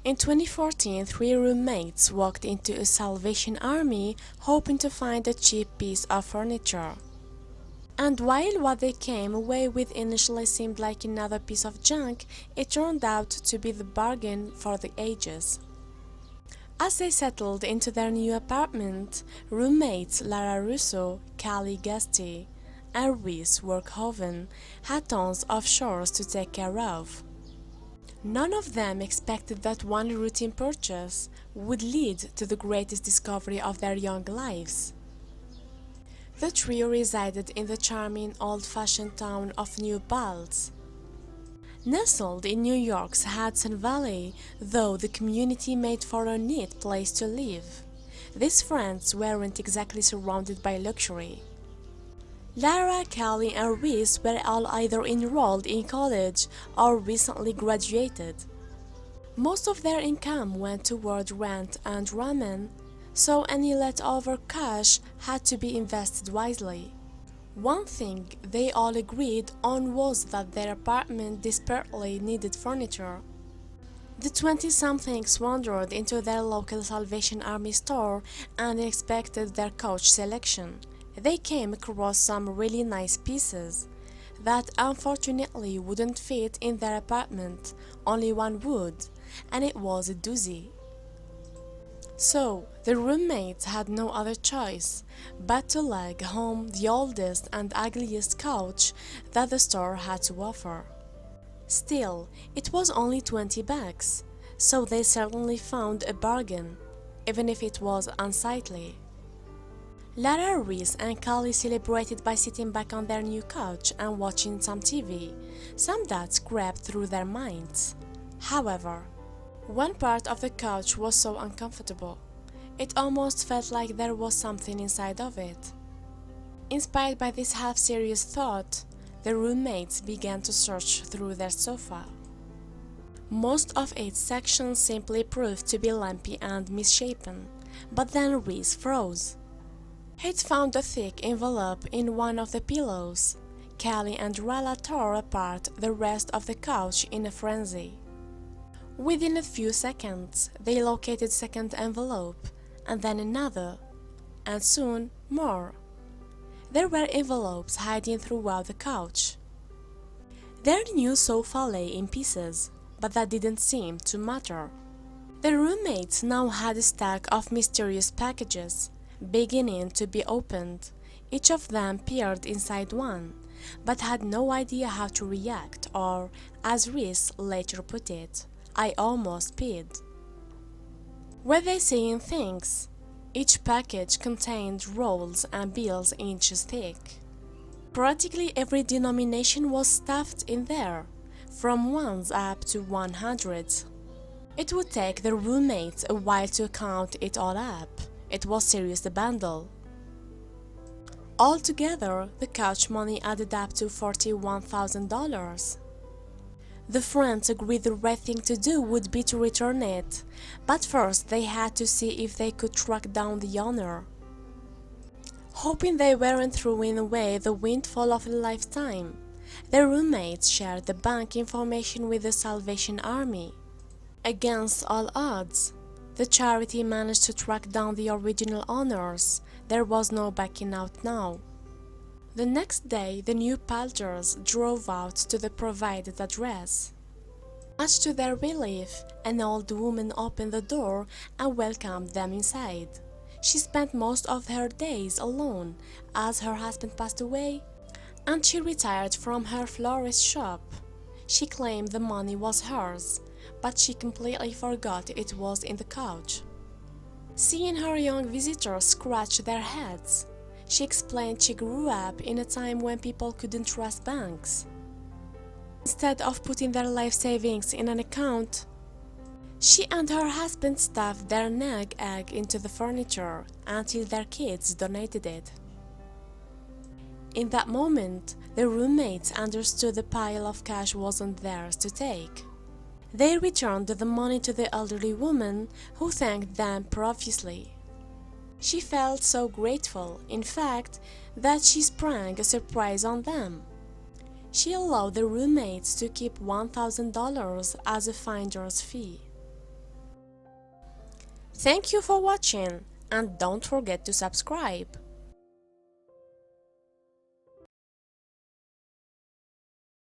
In 2014, three roommates walked into a Salvation Army hoping to find a cheap piece of furniture. And while what they came away with initially seemed like another piece of junk, it turned out to be the bargain for the ages. As they settled into their new apartment, roommates Lara Russo, Callie Gasti, and Reese Workhoven had tons of chores to take care of. None of them expected that one routine purchase would lead to the greatest discovery of their young lives. The trio resided in the charming old-fashioned town of New Paltz. Nestled in New York's Hudson Valley, though the community made for a neat place to live, these friends weren't exactly surrounded by luxury. Lara, Callie, and Reese were all either enrolled in college or recently graduated. Most of their income went toward rent and ramen, so any leftover cash had to be invested wisely. One thing they all agreed on was that their apartment desperately needed furniture. The 20-somethings wandered into their local Salvation Army store and inspected their couch selection. They came across some really nice pieces that unfortunately wouldn't fit in their apartment, only one would, and it was a doozy. So, the roommates had no other choice but to lug home the oldest and ugliest couch that the store had to offer. Still, it was only $20, so they certainly found a bargain, even if it was unsightly. Lara, Reese, and Callie celebrated by sitting back on their new couch and watching some TV. Some doubts crept through their minds. However, one part of the couch was so uncomfortable, it almost felt like there was something inside of it. Inspired by this half-serious thought, the roommates began to search through their sofa. Most of its sections simply proved to be lumpy and misshapen, but then Reese froze. He'd found a thick envelope in one of the pillows. Callie and Rala tore apart the rest of the couch in a frenzy. Within a few seconds, they located a second envelope, and then another, and soon more. There were envelopes hiding throughout the couch. Their new sofa lay in pieces, but that didn't seem to matter. The roommates now had a stack of mysterious packages, beginning to be opened. Each of them peered inside one, but had no idea how to react, or, as Reese later put it, I almost peed. Were they seeing things? Each package contained rolls and bills inches thick. Practically every denomination was stuffed in there, from ones up to 100s. It would take the roommates a while to count it all up. It was serious a bundle. Altogether, the couch money added up to $41,000. The friends agreed the right thing to do would be to return it, but first they had to see if they could track down the owner. Hoping they weren't throwing away the windfall of a lifetime, their roommates shared the bank information with the Salvation Army. Against all odds, the charity managed to track down the original owners. There was no backing out now. The next day, the new Palters drove out to the provided address. Much to their relief, an old woman opened the door and welcomed them inside. She spent most of her days alone as her husband passed away, and she retired from her florist shop. She claimed the money was hers, but she completely forgot it was in the couch. Seeing her young visitors scratch their heads, she explained she grew up in a time when people couldn't trust banks. Instead of putting their life savings in an account, she and her husband stuffed their nag egg into the furniture until their kids donated it. In that moment, the roommates understood the pile of cash wasn't theirs to take. They returned the money to the elderly woman, who thanked them profusely. She felt so grateful, in fact, that she sprang a surprise on them. She allowed the roommates to keep $1,000 as a finder's fee. Thank you for watching and don't forget to subscribe.